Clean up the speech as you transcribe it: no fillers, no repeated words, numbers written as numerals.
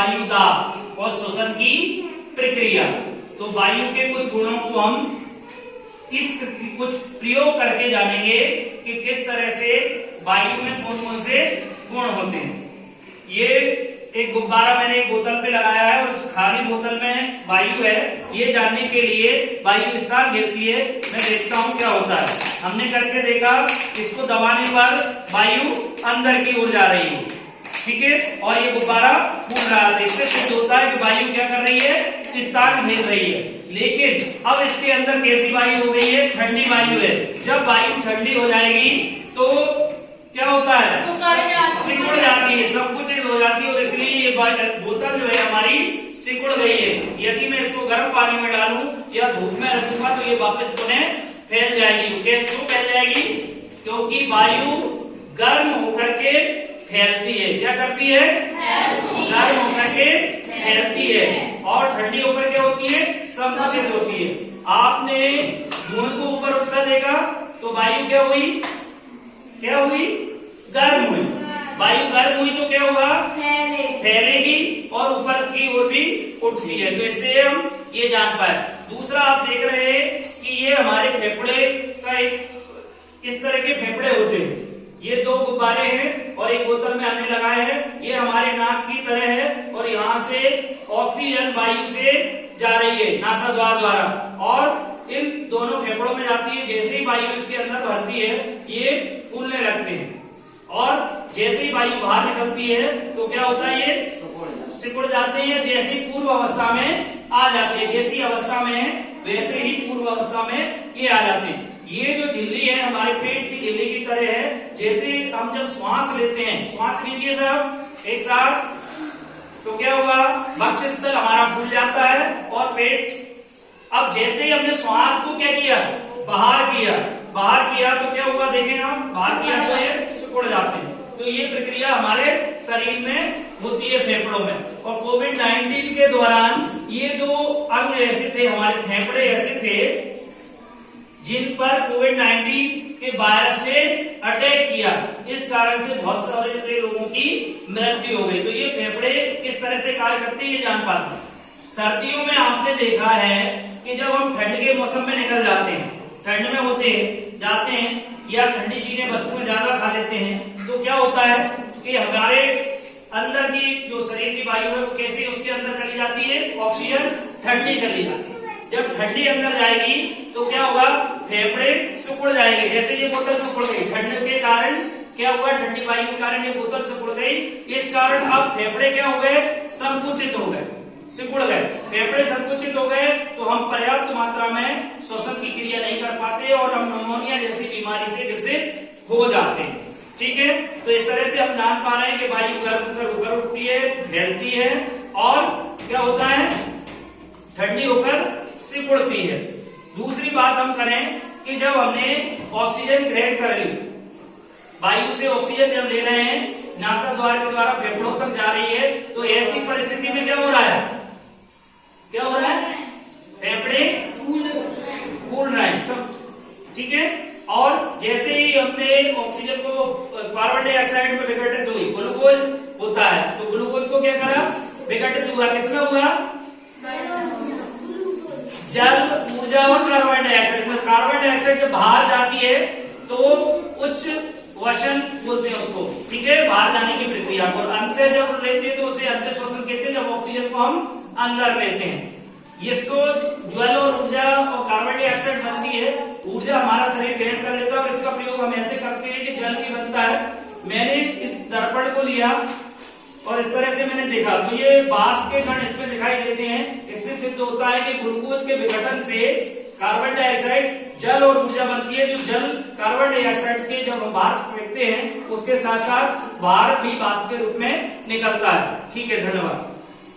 वायु दाब और श्वसन की प्रक्रिया। तो वायु के कुछ गुणों को हम कुछ प्रयोग करके जानेंगे कि किस तरह से वायु में कौन कौन से गुण होते हैं। ये एक गुब्बारा मैंने एक बोतल पे लगाया है और खाली बोतल में वायु है। ये जानने के लिए वायु इस तरह गिरती है, मैं देखता हूँ क्या होता है। हमने करके देखा, इसको दबाने पर वायु अंदर की ओर जा रही है, ठीक है, और ये गुब्बारा घूम रहा था। इससे सिद्ध होता है कि वायु क्या कर रही है, स्थान घेर रही है। लेकिन अब इसके अंदर कैसी वायु हो गई है, ठंडी वायु है। जब वायु ठंडी हो जाएगी तो क्या होता है, सिकुड़ जाती है, सब कुछ हो जाती है और इसलिए ये बोतल जो है हमारी सिकुड़ गई है। यदि मैं इसको गर्म पानी में डालूं या धूप में रखूंगा तो ये वापस पुनः फैल जाएगी। क्यों फैल जाएगी, क्योंकि वायु गर्म होकर के फैलती है। क्या करती है, गर्म होकर के फैलती है और ठंडी होकर क्या होती है, संकुचित होती है। आपने धुएं को ऊपर उठता देखा तो वायु क्या हुई, गर्म हुई। वायु गर्म हुई तो क्या होगा, फैलेगी और ऊपर की ओर भी उठती है। तो इससे हम ये जान पाए। दूसरा आप देख रहे हैं कि ये हमारे फेफड़े का एक इस तरह के फेफड़े होते हैं। ये दो गुब्बारे हैं और एक बोतल में हमने लगाए हैं। ये हमारे नाक की तरह है और यहाँ से ऑक्सीजन वायु से जा रही है नासाद्वार द्वारा और इन दोनों फेफड़ों में जाती है। जैसे ही वायु इसके अंदर भरती है ये फूलने लगते हैं और जैसे ही वायु बाहर निकलती है तो क्या होता है, ये सिकुड़ जाते हैं। जैसे पूर्व अवस्था में आ जाते हैं, जैसी अवस्था में है वैसे ही पूर्व अवस्था में ये आ जाते हैं। ये जो झिल्ली है हमारे पेट की झिल्ली की तरह है। जैसे हम जब श्वास लेते हैं, श्वास लीजिए सब एक साथ, तो क्या होगा, वक्षस्थल हमारा फूल जाता है और पेट। अब जैसे ही हमने श्वास को क्या किया, बाहर किया तो क्या हुआ, देखें आप, बाहर किया तो ये सिकुड़ जाते हैं। तो ये प्रक्रिया हमारे शरीर में होती है फेफड़ों में। और कोविड-19 के दौरान ये दो अंग ऐसे थे, हमारे फेफड़े ऐसे थे जिन पर कोविड-19 के वायरस ने अटैक किया। इस कारण से बहुत सारे लोगों की मृत्यु हो गई। तो ये फेफड़े किस तरह से कार्य करते हैं ये जान पाते हैं। सर्दियों में आपने देखा है कि जब हम ठंड के मौसम में निकल जाते हैं, ठंड में जाते हैं या ठंडी चीजें वस्तुएं ज्यादा खा लेते हैं तो क्या होता है कि हमारे अंदर की जो शरीर की वायु है वो कैसे उसके अंदर चली जाती है, ऑक्सीजन ठंडी चली जाती है। जब ठंडी अंदर जाएगी तो क्या होगा, फेफड़े सिकुड़ जाएंगे। जैसे ये बोतल सिकुड़ गई, ठंड के कारण क्या हुआ, ठंडी वायु के कारण ये बोतल सिकुड़ गई। इस कारण अब फेफड़े क्या हो गए, संकुचित हो गए, सिकुड़ गए। फेफड़े संकुचित हो गए तो हम पर्याप्त मात्रा में श्वसन की क्रिया नहीं कर पाते और हम निमोनिया जैसी बीमारी से ग्रसित हो जाते हैं। ठीक है, तो इस तरह से हम जान पा रहे हैं कि वायु गर्म होकर ऊपर उठती है, फैलती है और क्या होता है, ठंडी होकर सिकुड़ती है। दूसरी बात हम करें कि जब हमने ऑक्सीजन ग्रहण कर ली, वायु से ऑक्सीजन जब ले रहे हैं, नासाद्वार के द्वारा फेफड़ों तक जा रही है, तो ऐसी परिस्थिति में क्या हो रहा है, फेफड़े फूल रहे हैं सब, ठीक है। और जैसे ही हमने ऑक्सीजन को कार्बन डाइऑक्साइड में विघटित हुई, ग्लूकोज होता है, तो ग्लूकोज को क्या करा, विघटित हुआ, किसमें हुआ, जल, ऊर्जा और कार्बन डाइऑक्साइड में। कार्बन डाइऑक्साइड जब बाहर जाती है तो उच्च वसन बोलते हैं उसको, ठीक है, बाहर जाने की प्रक्रिया को। अंत जब लेते हैं तो उसे अंत श्वसन कहते हैं, जब ऑक्सीजन को हम अंदर लेते हैं। इसको ज्वल और ऊर्जा और कार्बन डाइऑक्साइड बनती है। ऊर्जा हमारा शरीर ग्रहण कर लेता है और इसका प्रयोग हम ऐसे करते हैं कि जल भी बनता है। मैंने इस दर्पण को लिया और इस तरह से मैंने देखा तो ये वाष्प के कण इसमें दिखाई देते हैं। इससे सिद्ध होता है कि ग्लूकोज के विघटन से कार्बन डाइऑक्साइड, जल और ऊर्जा बनती है। जो जल कार्बन डाइऑक्साइड के जब हम बाहर फेंकते हैं उसके साथ साथ बाहर भी वाष्प के रूप में निकलता है। ठीक है, धन्यवाद।